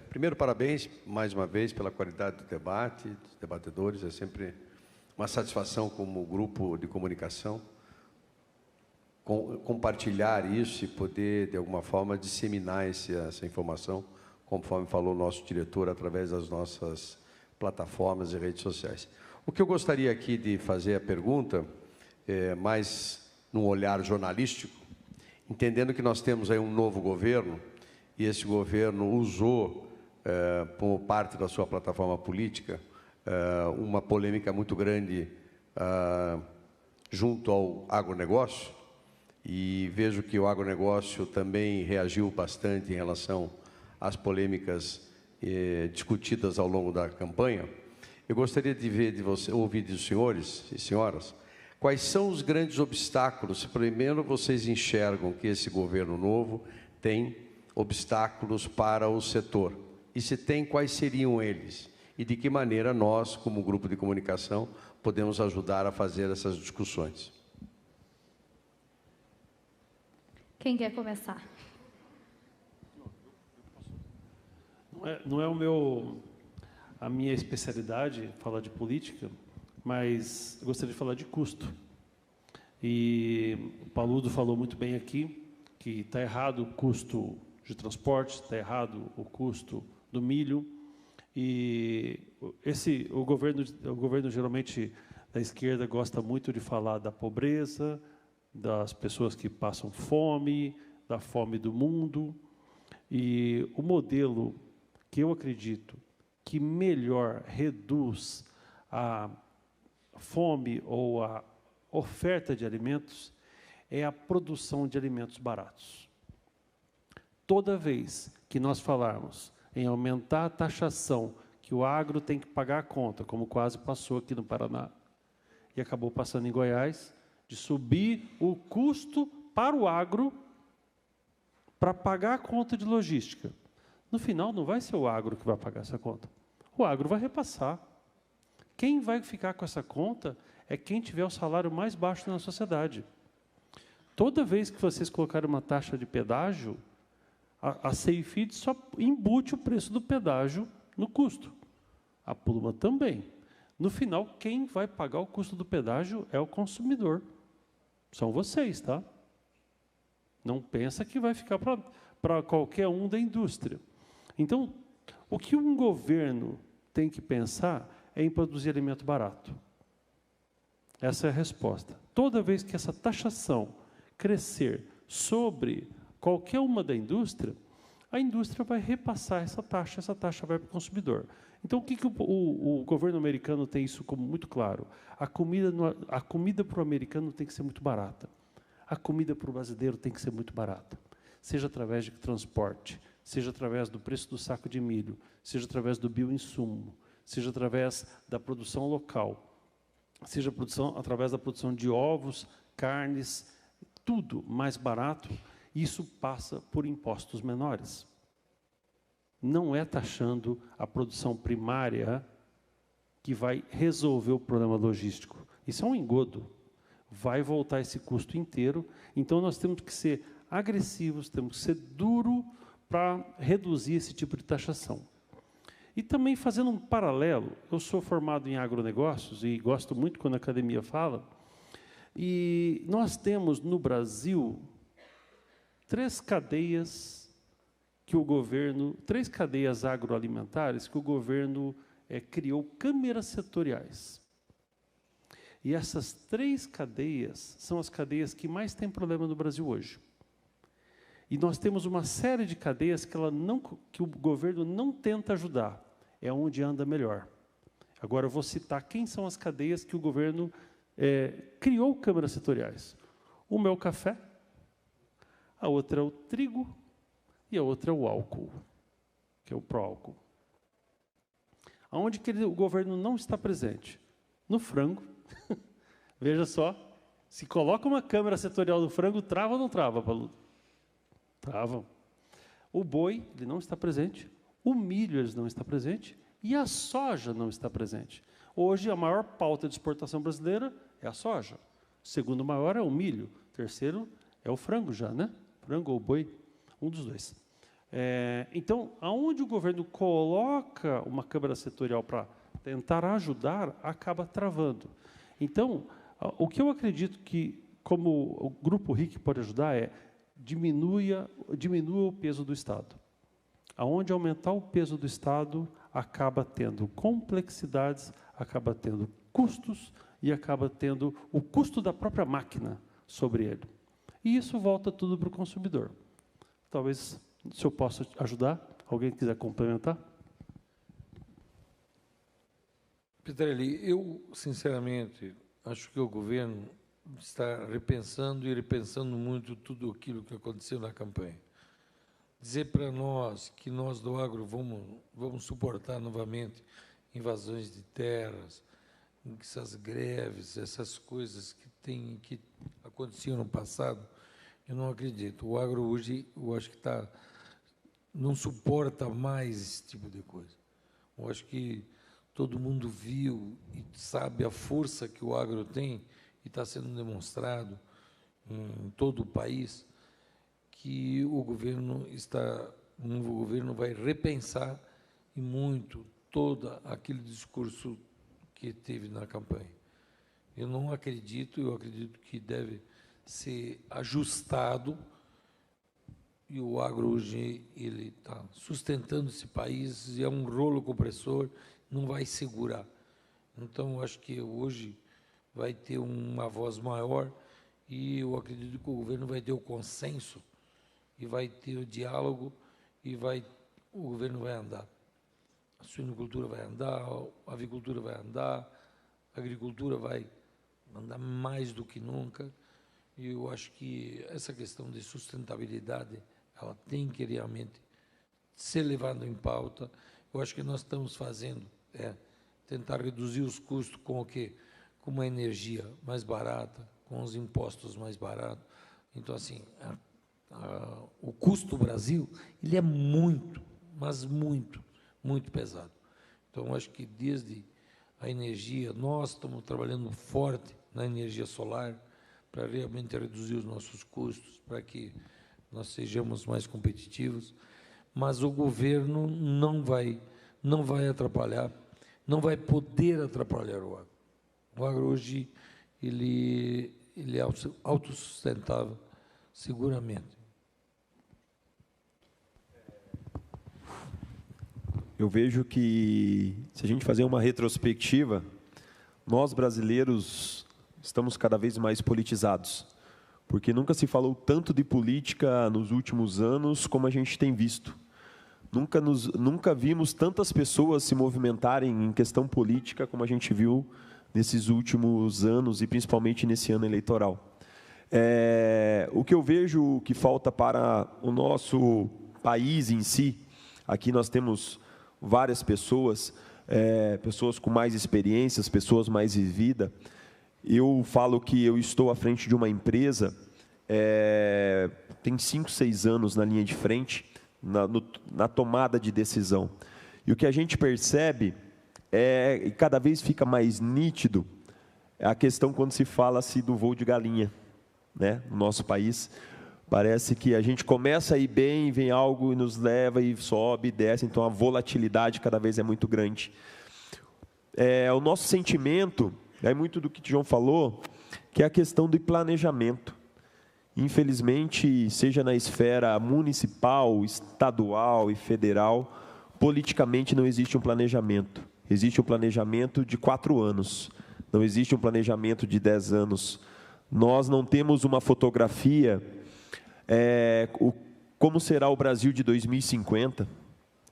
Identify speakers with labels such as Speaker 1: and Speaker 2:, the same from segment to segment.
Speaker 1: Primeiro, parabéns, mais uma vez, pela qualidade do debate, dos debatedores. É sempre uma satisfação, como grupo de comunicação, compartilhar isso e poder, de alguma forma, disseminar essa informação, conforme falou o nosso diretor, através das nossas plataformas e redes sociais. O que eu gostaria aqui de fazer a pergunta, mais num olhar jornalístico, entendendo que nós temos aí um novo governo, e esse governo usou, como parte da sua plataforma política, uma polêmica muito grande junto ao agronegócio, e vejo que o agronegócio também reagiu bastante em relação às polêmicas discutidas ao longo da campanha. Eu gostaria de ouvir dos senhores e senhoras quais são os grandes obstáculos. Primeiro, vocês enxergam que esse governo novo tem obstáculos para o setor, e se tem, quais seriam eles? E de que maneira nós, como grupo de comunicação, podemos ajudar a fazer essas discussões?
Speaker 2: Quem quer começar?
Speaker 3: Não é a minha especialidade falar de política, mas eu gostaria de falar de custo. E o Paludo falou muito bem aqui que está errado o custo de transporte, está errado o custo do milho, e o governo geralmente da esquerda gosta muito de falar da pobreza, das pessoas que passam fome, da fome do mundo, e o modelo que eu acredito que melhor reduz a fome ou a oferta de alimentos é a produção de alimentos baratos. Toda vez que nós falarmos em aumentar a taxação que o agro tem que pagar a conta, como quase passou aqui no Paraná, e acabou passando em Goiás, de subir o custo para o agro para pagar a conta de logística. No final, não vai ser o agro que vai pagar essa conta. O agro vai repassar. Quem vai ficar com essa conta é quem tiver o salário mais baixo na sociedade. Toda vez que vocês colocarem uma taxa de pedágio, a Ceifid só embute o preço do pedágio no custo. A Pluma também. No final, quem vai pagar o custo do pedágio é o consumidor. São vocês, tá? Não pensa que vai ficar para qualquer um da indústria. Então, o que um governo tem que pensar é em produzir alimento barato. Essa é a resposta. Toda vez que essa taxação crescer sobre qualquer uma da indústria, a indústria vai repassar essa taxa vai para o consumidor. Então, o governo americano tem isso como muito claro? A comida para o americano tem que ser muito barata. A comida para o brasileiro tem que ser muito barata. Seja através de transporte, seja através do preço do saco de milho, seja através do bioinsumo, seja através da produção local, seja através da produção de ovos, carnes, tudo mais barato. Isso passa por impostos menores. Não é taxando a produção primária que vai resolver o problema logístico. Isso é um engodo. Vai voltar esse custo inteiro. Então, nós temos que ser agressivos, temos que ser duros para reduzir esse tipo de taxação. E também, fazendo um paralelo, eu sou formado em agronegócios e gosto muito quando a academia fala, e nós temos no Brasil três cadeias agroalimentares que o governo criou câmeras setoriais. E essas três cadeias são as cadeias que mais têm problema no Brasil hoje. E nós temos uma série de cadeias que o governo não tenta ajudar, é onde anda melhor. Agora eu vou citar quem são as cadeias que o governo criou câmeras setoriais. Uma é o café, a outra é o trigo e a outra é o álcool, que é o pró-álcool. Aonde que o governo não está presente? No frango. Veja só, se coloca uma câmera setorial no frango, trava ou não trava, Paludo? Trava. O boi, ele não está presente. O milho, ele não está presente. E a soja não está presente. Hoje, a maior pauta de exportação brasileira é a soja. O segundo maior é o milho. O terceiro é o frango já, né? Frango ou boi, um dos dois. Então, aonde o governo coloca uma Câmara Setorial para tentar ajudar, acaba travando. Então, o que eu acredito que, como o Grupo RIC pode ajudar, é diminua o peso do Estado. Aonde aumentar o peso do Estado, acaba tendo complexidades, acaba tendo custos e acaba tendo o custo da própria máquina sobre ele. E isso volta tudo para o consumidor. Talvez, se eu posso ajudar, alguém quiser complementar?
Speaker 4: Petrelli, eu, sinceramente, acho que o governo está repensando e repensando muito tudo aquilo que aconteceu na campanha. Dizer para nós que nós do agro vamos suportar novamente invasões de terras, essas greves, essas coisas que aconteciam no passado, eu não acredito. O agro hoje, eu acho que não suporta mais esse tipo de coisa. Eu acho que todo mundo viu e sabe a força que o agro tem e está sendo demonstrado em todo o país, que o governo vai repensar e muito todo aquele discurso que teve na campanha. Eu acredito que deve ser ajustado, e o agro hoje ele está sustentando esse país, e é um rolo compressor, não vai segurar. Então, eu acho que hoje vai ter uma voz maior, e eu acredito que o governo vai ter o consenso, e vai ter o diálogo, e o governo vai andar. A suinocultura vai andar, a avicultura vai andar, a agricultura vai andar mais do que nunca, e eu acho que essa questão de sustentabilidade, ela tem que realmente ser levada em pauta. Eu acho que nós estamos fazendo tentar reduzir os custos com o quê? Com uma energia mais barata, com os impostos mais baratos. Então, assim, o custo do Brasil, ele é muito, mas muito, muito pesado. Então, eu acho que desde a energia, nós estamos trabalhando forte na energia solar para realmente reduzir os nossos custos, para que nós sejamos mais competitivos, mas o governo não vai atrapalhar, não vai poder atrapalhar o agro. O agro hoje, ele é autossustentável, seguramente.
Speaker 5: Eu vejo que, se a gente fazer uma retrospectiva, nós brasileiros estamos cada vez mais politizados, porque nunca se falou tanto de política nos últimos anos como a gente tem visto. Nunca vimos tantas pessoas se movimentarem em questão política como a gente viu nesses últimos anos, e principalmente nesse ano eleitoral. O que eu vejo que falta para o nosso país em si, aqui nós temos várias pessoas, pessoas com mais experiências, pessoas mais vividas. Eu falo que eu estou à frente de uma empresa, tem 5, 6 anos na linha de frente, na tomada de decisão. E o que a gente percebe, e cada vez fica mais nítido, é a questão quando se fala-se do voo de galinha, né, no nosso país. Parece que a gente começa a ir bem, vem algo e nos leva e sobe e desce, então a volatilidade cada vez é muito grande. O nosso sentimento, é muito do que o João falou, que é a questão do planejamento. Infelizmente, seja na esfera municipal, estadual e federal, politicamente não existe um planejamento. Existe um planejamento de 4 anos, não existe um planejamento de 10 anos. Nós não temos uma fotografia, como será o Brasil de 2050,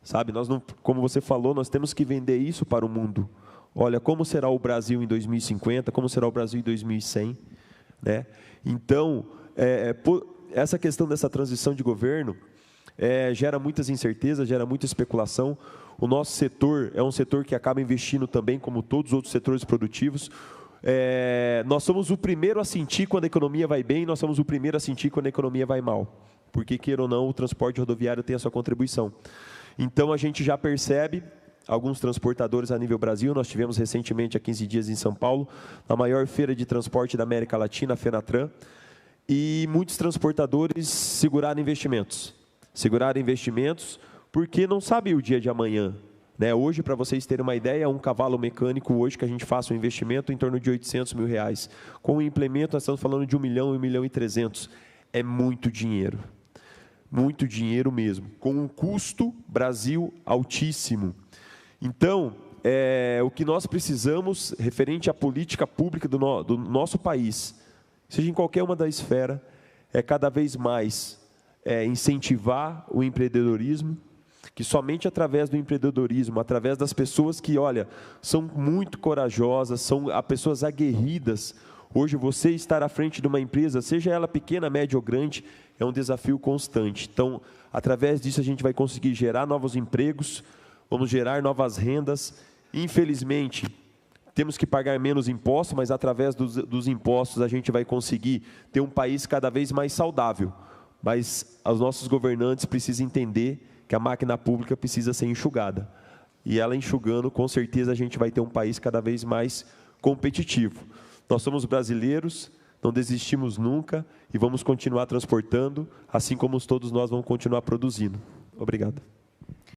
Speaker 5: sabe? Nós não, como você falou, nós temos que vender isso para o mundo. Olha, como será o Brasil em 2050, como será o Brasil em 2100, né? Então, essa questão dessa transição de governo gera muitas incertezas, gera muita especulação. O nosso setor é um setor que acaba investindo também, como todos os outros setores produtivos. Nós somos o primeiro a sentir quando a economia vai bem, nós somos o primeiro a sentir quando a economia vai mal, porque, queira ou não, o transporte rodoviário tem a sua contribuição. Então, a gente já percebe alguns transportadores a nível Brasil. Nós tivemos recentemente, há 15 dias, em São Paulo, a maior feira de transporte da América Latina, a Fenatran, e muitos transportadores seguraram investimentos. seguraram investimentos, porque não sabe o dia de amanhã. Né? Hoje, para vocês terem uma ideia, um cavalo mecânico, hoje que a gente faça um investimento em torno de R$800 mil. Com o implemento, nós estamos falando de 1 milhão, 1 milhão e 300. É muito dinheiro mesmo, com um custo Brasil altíssimo. Então, o que nós precisamos, referente à política pública do nosso país, seja em qualquer uma da esfera, é cada vez mais incentivar o empreendedorismo, que somente através do empreendedorismo, através das pessoas que, olha, são muito corajosas, são pessoas aguerridas. Hoje, você estar à frente de uma empresa, seja ela pequena, média ou grande, é um desafio constante. Então, através disso, a gente vai conseguir gerar novos empregos, vamos gerar novas rendas. Infelizmente, temos que pagar menos impostos, mas através dos impostos a gente vai conseguir ter um país cada vez mais saudável. Mas os nossos governantes precisam entender que a máquina pública precisa ser enxugada. E ela enxugando, com certeza a gente vai ter um país cada vez mais competitivo. Nós somos brasileiros, não desistimos nunca e vamos continuar transportando, assim como todos nós vamos continuar produzindo. Obrigado.